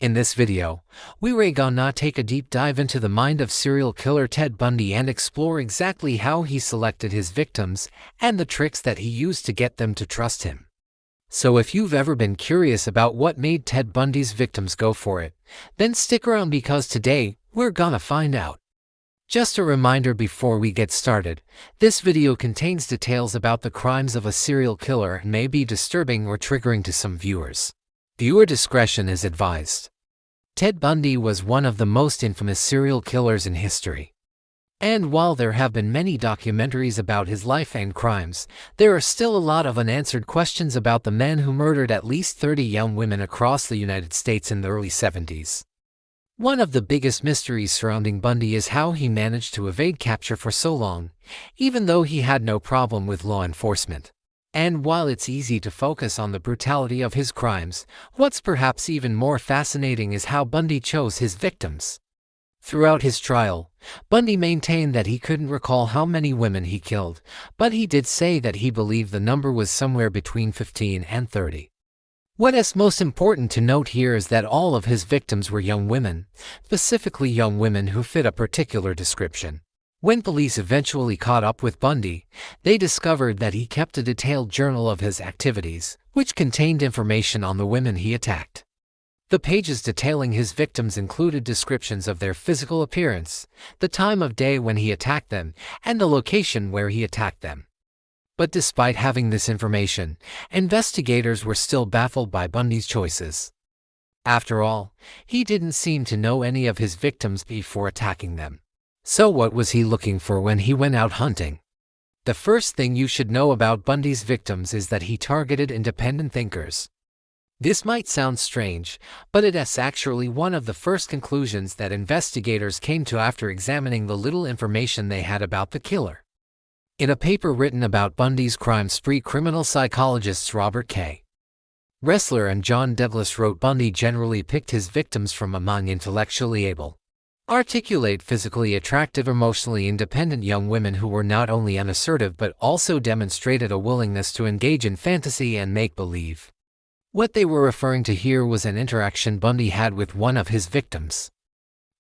In this video, we're gonna take a deep dive into the mind of serial killer Ted Bundy and explore exactly how he selected his victims and the tricks that he used to get them to trust him. So if you've ever been curious about what made Ted Bundy's victims go for it, then stick around because today, we're gonna find out. Just a reminder before we get started, this video contains details about the crimes of a serial killer and may be disturbing or triggering to some viewers. Viewer discretion is advised. Ted Bundy was one of the most infamous serial killers in history. And while there have been many documentaries about his life and crimes, there are still a lot of unanswered questions about the man who murdered at least 30 young women across the United States in the early 70s. One of the biggest mysteries surrounding Bundy is how he managed to evade capture for so long, even though he had no problem with law enforcement. And while it's easy to focus on the brutality of his crimes, what's perhaps even more fascinating is how Bundy chose his victims. Throughout his trial, Bundy maintained that he couldn't recall how many women he killed, but he did say that he believed the number was somewhere between 15 and 30. What is most important to note here is that all of his victims were young women, specifically young women who fit a particular description. When police eventually caught up with Bundy, they discovered that he kept a detailed journal of his activities, which contained information on the women he attacked. The pages detailing his victims included descriptions of their physical appearance, the time of day when he attacked them, and the location where he attacked them. But despite having this information, investigators were still baffled by Bundy's choices. After all, he didn't seem to know any of his victims before attacking them. So what was he looking for when he went out hunting? The first thing you should know about Bundy's victims is that he targeted independent thinkers. This might sound strange, but it is actually one of the first conclusions that investigators came to after examining the little information they had about the killer. In a paper written about Bundy's crime spree, criminal psychologists Robert K. Ressler and John Douglas wrote Bundy generally picked his victims from among intellectually able, articulate, physically attractive, emotionally independent young women who were not only unassertive but also demonstrated a willingness to engage in fantasy and make-believe. What they were referring to here was an interaction Bundy had with one of his victims.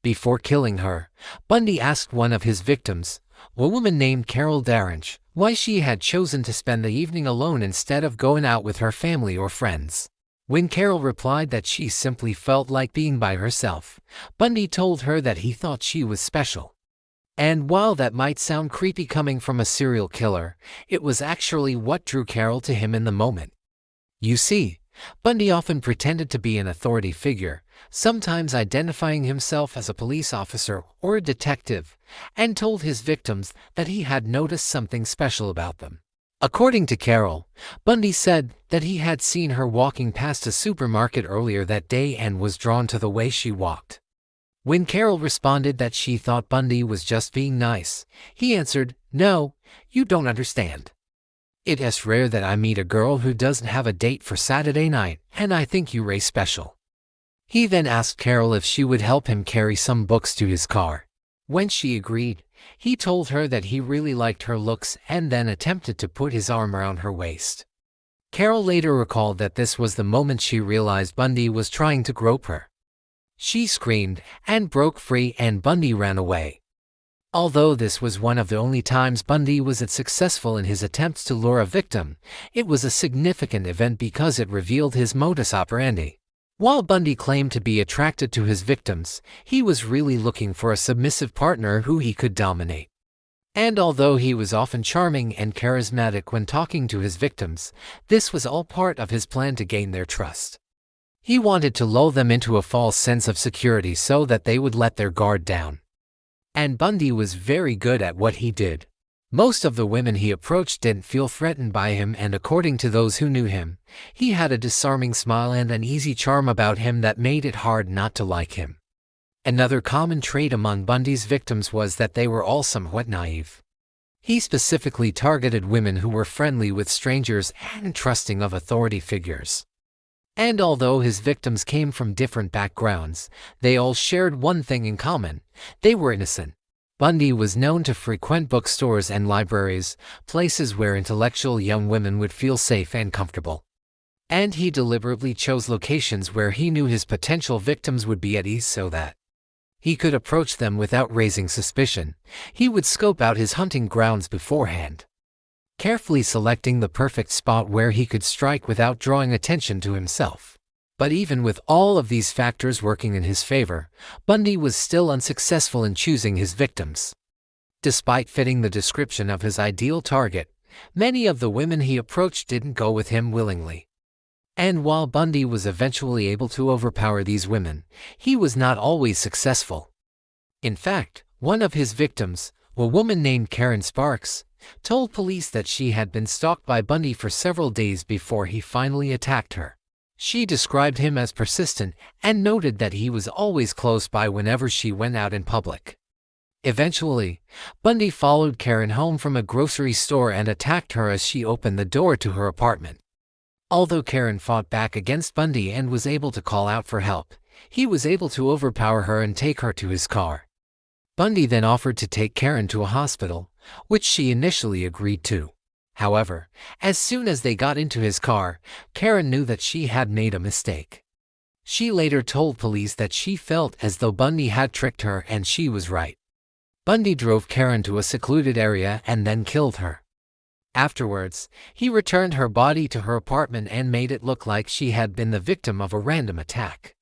Before killing her, Bundy asked one of his victims, a woman named Carol Darrange, why she had chosen to spend the evening alone instead of going out with her family or friends. When Carol replied that she simply felt like being by herself, Bundy told her that he thought she was special. And while that might sound creepy coming from a serial killer, it was actually what drew Carol to him in the moment. You see, Bundy often pretended to be an authority figure, sometimes identifying himself as a police officer or a detective, and told his victims that he had noticed something special about them. According to Carol, Bundy said that he had seen her walking past a supermarket earlier that day and was drawn to the way she walked. When Carol responded that she thought Bundy was just being nice, he answered, "No, you don't understand. It is rare that I meet a girl who doesn't have a date for Saturday night, and I think you're special." He then asked Carol if she would help him carry some books to his car. When she agreed, he told her that he really liked her looks and then attempted to put his arm around her waist. Carol later recalled that this was the moment she realized Bundy was trying to grope her. She screamed and broke free, and Bundy ran away. Although this was one of the only times Bundy was successful in his attempts to lure a victim, it was a significant event because it revealed his modus operandi. While Bundy claimed to be attracted to his victims, he was really looking for a submissive partner who he could dominate. And although he was often charming and charismatic when talking to his victims, this was all part of his plan to gain their trust. He wanted to lull them into a false sense of security so that they would let their guard down. And Bundy was very good at what he did. Most of the women he approached didn't feel threatened by him, and according to those who knew him, he had a disarming smile and an easy charm about him that made it hard not to like him. Another common trait among Bundy's victims was that they were all somewhat naive. He specifically targeted women who were friendly with strangers and trusting of authority figures. And although his victims came from different backgrounds, they all shared one thing in common: they were innocent. Bundy was known to frequent bookstores and libraries, places where intellectual young women would feel safe and comfortable. And he deliberately chose locations where he knew his potential victims would be at ease so that he could approach them without raising suspicion. He would scope out his hunting grounds beforehand, carefully selecting the perfect spot where he could strike without drawing attention to himself. But even with all of these factors working in his favor, Bundy was still unsuccessful in choosing his victims. Despite fitting the description of his ideal target, many of the women he approached didn't go with him willingly. And while Bundy was eventually able to overpower these women, he was not always successful. In fact, one of his victims, a woman named Karen Sparks, told police that she had been stalked by Bundy for several days before he finally attacked her. She described him as persistent and noted that he was always close by whenever she went out in public. Eventually, Bundy followed Karen home from a grocery store and attacked her as she opened the door to her apartment. Although Karen fought back against Bundy and was able to call out for help, he was able to overpower her and take her to his car. Bundy then offered to take Karen to a hospital, which she initially agreed to. However, as soon as they got into his car, Karen knew that she had made a mistake. She later told police that she felt as though Bundy had tricked her, and she was right. Bundy drove Karen to a secluded area and then killed her. Afterwards, he returned her body to her apartment and made it look like she had been the victim of a random attack.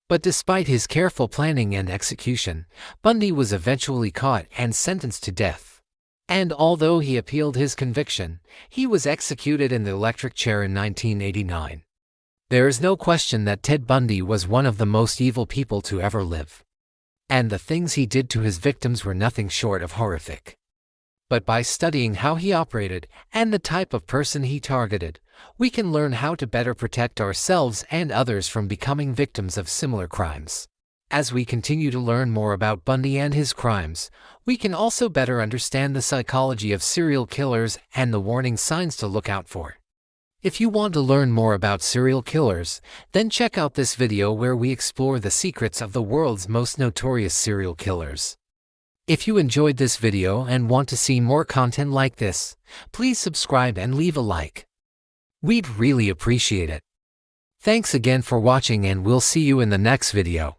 But despite his careful planning and execution, Bundy was eventually caught and sentenced to death. And although he appealed his conviction, he was executed in the electric chair in 1989. There is no question that Ted Bundy was one of the most evil people to ever live. And the things he did to his victims were nothing short of horrific. But by studying how he operated and the type of person he targeted, we can learn how to better protect ourselves and others from becoming victims of similar crimes. As we continue to learn more about Bundy and his crimes, we can also better understand the psychology of serial killers and the warning signs to look out for. If you want to learn more about serial killers, then check out this video where we explore the secrets of the world's most notorious serial killers. If you enjoyed this video and want to see more content like this, please subscribe and leave a like. We'd really appreciate it. Thanks again for watching, and we'll see you in the next video.